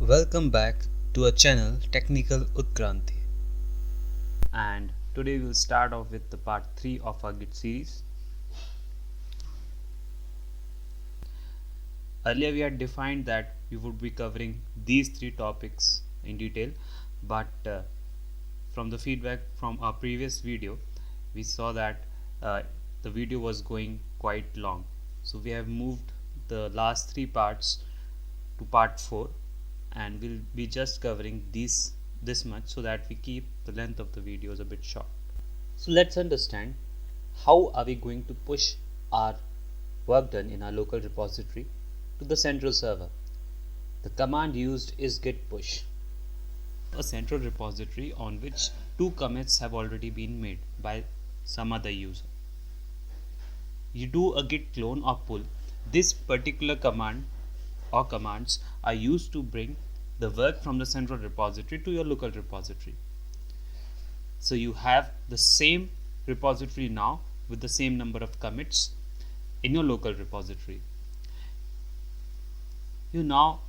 Welcome back to our channel Technical Utkranti. And today we'll start off with the part 3 of our Git series. Earlier we had defined that we would be covering these 3 topics in detail, but from the feedback from our previous video we saw that the video was going quite long. So we have moved the last 3 parts to part 4, and we'll be just covering this much so that we keep the length of the videos a bit short. So let's understand how are we going to push our work done in our local repository to the central server. The command used is git push, a central repository on which 2 commits have already been made by some other user. You do a git clone or pull. This particular command or commands are used to bring the work from the central repository to your local repository. So you have the same repository now with the same number of commits in your local repository. You now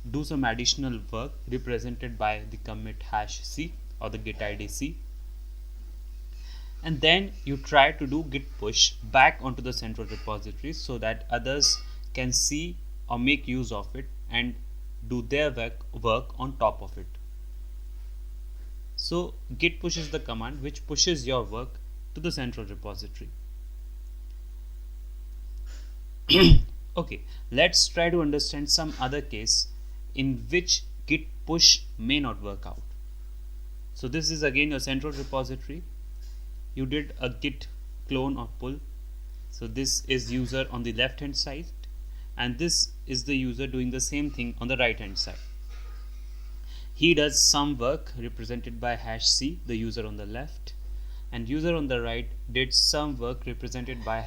do some additional work represented by the commit #c or the git id c, and then you try to do git push back onto the central repository so that others can see or make use of it and do their work on top of it. So git push is the command which pushes your work to the central repository. Okay, let's try to understand some other case in which git push may not work out. So this is again your central repository. You did a git clone or pull. So this is user on the left hand side, and this is the user doing the same thing on the right hand side. He does some work represented by #c, the user on the left, and user on the right did some work represented by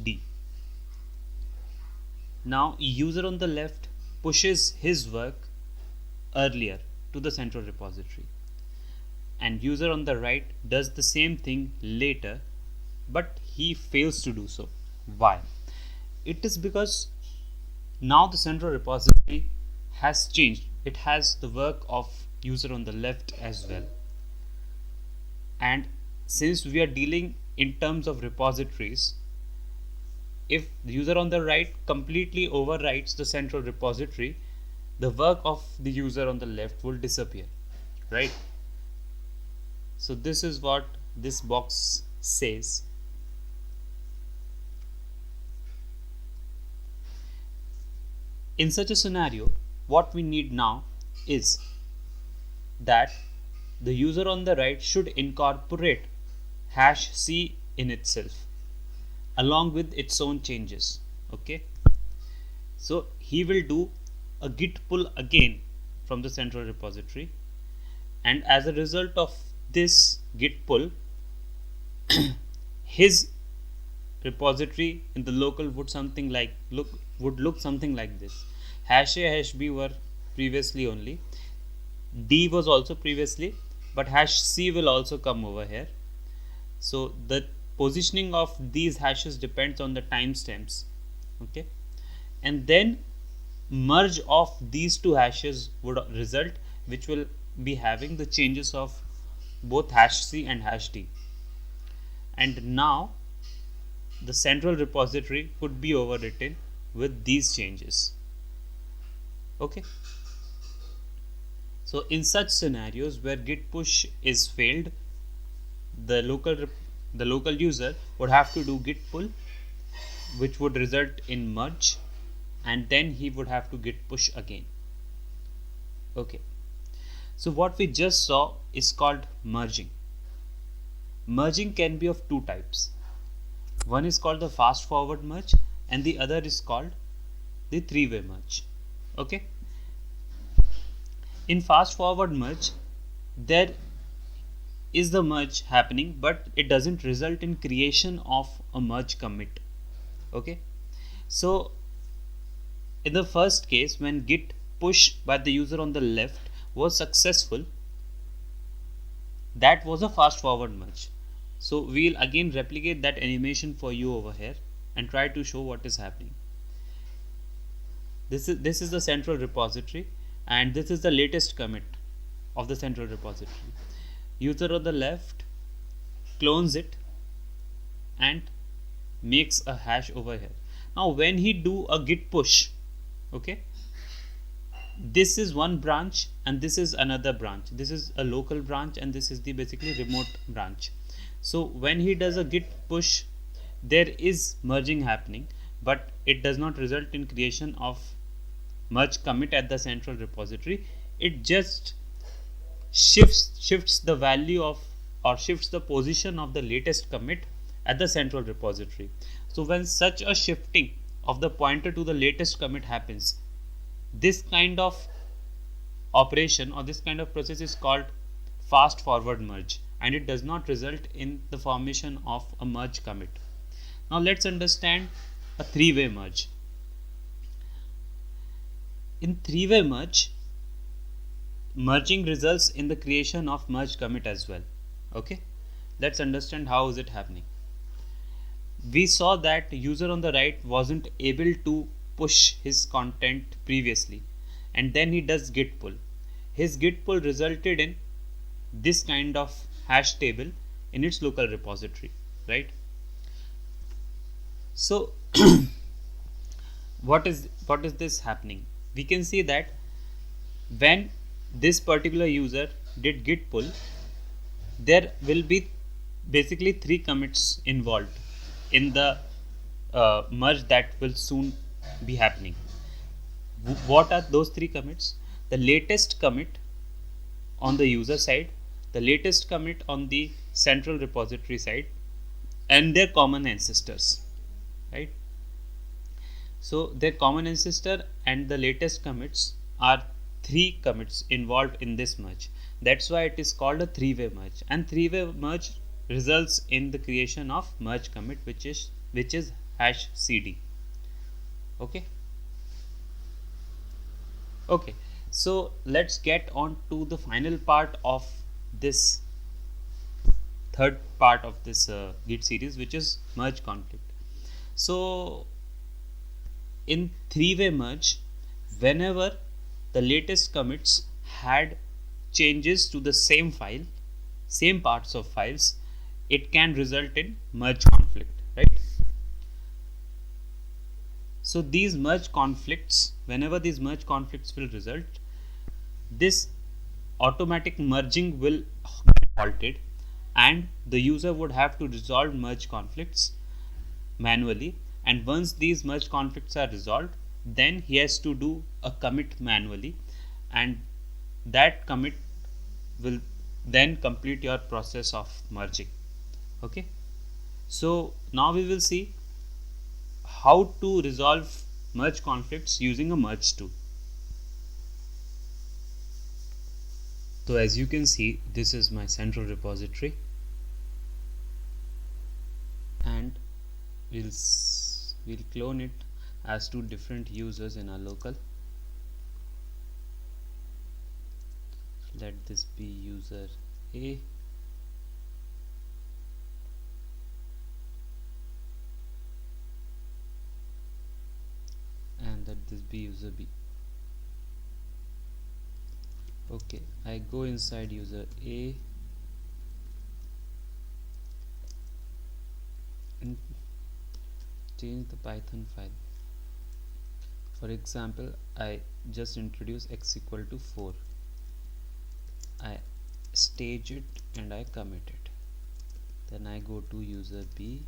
#d. Now user on the left pushes his work earlier to the central repository, and user on the right does the same thing later, but he fails to do so. Why? It is because now the central repository has changed. It has the work of user on the left as well, and since we are dealing in terms of repositories, if the user on the right completely overwrites the central repository, the work of the user on the left will disappear, right? So this is what this box says. In such a scenario, what we need now is that the user on the right should incorporate #c in itself along with its own changes. Okay, so he will do a git pull again from the central repository, and as a result of this git pull, his repository in the local would look something like this. #a #b were previously only, d was also previously, but #c will also come over here. So the positioning of these hashes depends on the timestamps. Okay, and then merge of these 2 hashes would result, which will be having the changes of both #c and #d, and now the central repository could be overwritten with these changes. Okay, so in such scenarios where git push is failed, the local user would have to do git pull, which would result in merge, and then he would have to git push again. Okay, so what we just saw is called merging. Merging can be of 2 types. One is called the fast forward merge, and the other is called the 3-way merge. Okay, in fast forward merge, there is the merge happening, but it doesn't result in creation of a merge commit. Okay, so in the first case, when git push by the user on the left was successful, that was a fast forward merge. So we'll again replicate that animation for you over here and try to show what is happening. This is the central repository and this is the latest commit of the central repository. User on the left clones it and makes a hash over here. Now when he do a git push, okay, this is one branch and this is another branch. This is a local branch and this is the basically remote branch. So when he does a git push, there is merging happening, but it does not result in creation of merge commit at the central repository. It just shifts the value of, or shifts the position of the latest commit at the central repository. So when such a shifting of the pointer to the latest commit happens, this kind of operation or this kind of process is called fast forward merge, and it does not result in the formation of a merge commit. Now let's understand a three-way merge. In three-way merge, merging results in the creation of merge commit as well. Okay, let's understand how is it happening. We saw that user on the right wasn't able to push his content previously, and then he does git pull. His git pull resulted in this kind of hash table in its local repository, right? So what is this happening? We can see that when this particular user did git pull, there will be basically three commits involved in the merge that will soon be happening. What are those three commits? The latest commit on the user side, the latest commit on the central repository side, and their common ancestors, right? So their common ancestor and the latest commits are three commits involved in this merge. That's why it is called a three-way merge, and three-way merge results in the creation of merge commit, which is hash cd. Okay, so let's get on to the final part of this third part of this git series, which is merge conflict. So in three-way merge, whenever the latest commits had changes to the same file, same parts of files, it can result in merge conflict, right? So these merge conflicts, whenever these merge conflicts will result, this automatic merging will get halted, and the user would have to resolve merge conflicts manually. And once these merge conflicts are resolved, then he has to do a commit manually, and that commit will then complete your process of merging. Okay, so now we will see how to resolve merge conflicts using a merge tool. So as you can see, this is my central repository, and we'll clone it as two different users in our local. Let this be user A, and let this be user B. Okay, I go inside user A and change the Python file. For example, I just introduce x equal to 4. I stage it and I commit it. Then I go to user B.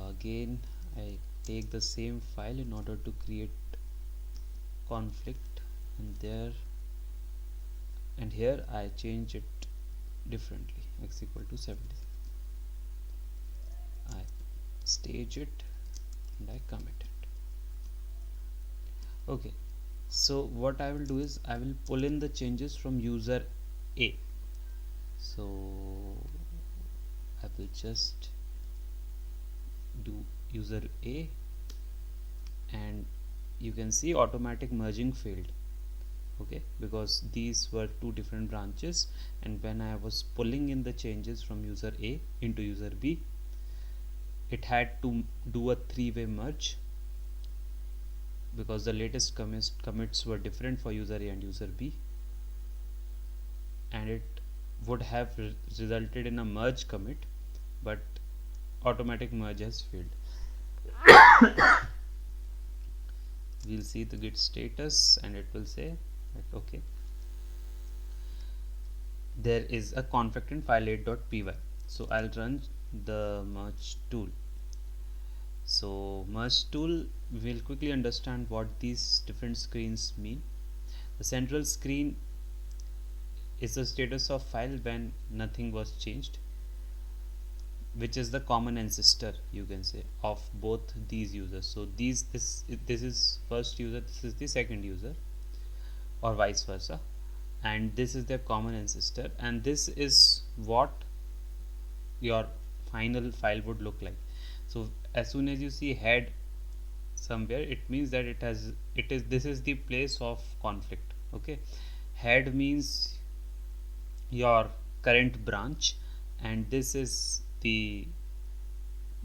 Again, I take the same file in order to create conflict, and here I change it differently, x equal to 70. I stage it and I commit it. Okay, so what I will do is I will pull in the changes from user A. So I will just do user A, and you can see automatic merging failed. Okay, because these were two different branches, and when I was pulling in the changes from user A into user B, it had to do a three-way merge because the latest commits were different for user A and user B, and it would have resulted in a merge commit, but automatic merge has failed. We'll see the git status and it will say that okay, there is a conflict in file8.py. So I'll run the merge tool. So merge tool will quickly understand what these different screens mean. The central screen is the status of file when nothing was changed, which is the common ancestor, you can say, of both these users. So this is first user, this is the second user, or vice versa, and this is their common ancestor, and this is what your final file would look like. So as soon as you see head somewhere, it means that this is the place of conflict. Okay, head means your current branch, and this is the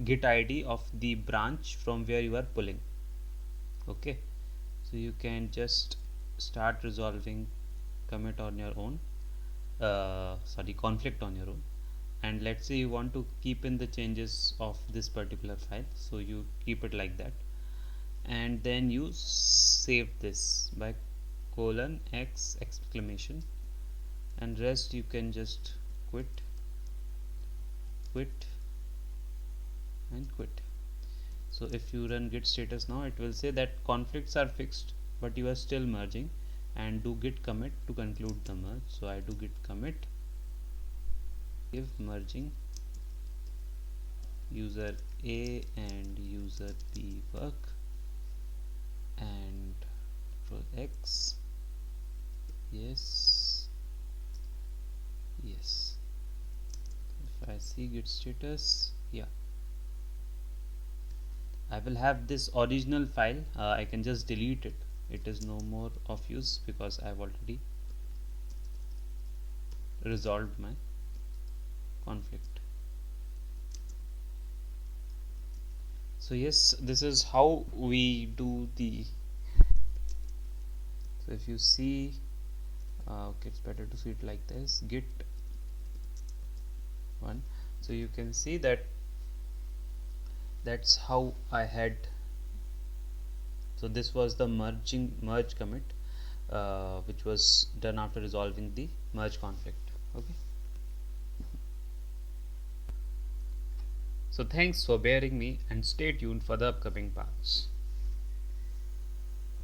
git id of the branch from where you are pulling. Okay, so you can just start resolving commit on your own, conflict on your own. And let's say you want to keep in the changes of this particular file, so you keep it like that, and then you save this by :x exclamation, and rest you can just quit and quit. So if you run git status now, it will say that conflicts are fixed, but you are still merging, and do git commit to conclude the merge. So I do git commit, if merging user A and user B work, and X, yes. If I see git status, yeah, I will have this original file. I can just delete it. It is no more of use because I've already resolved my conflict. So yes, this is how we do the. So if you see, okay, it's better to see it like this, git 1. So you can see that that's how I had. So this was the merge commit, which was done after resolving the merge conflict. Okay, so thanks for bearing me, and stay tuned for the upcoming parts.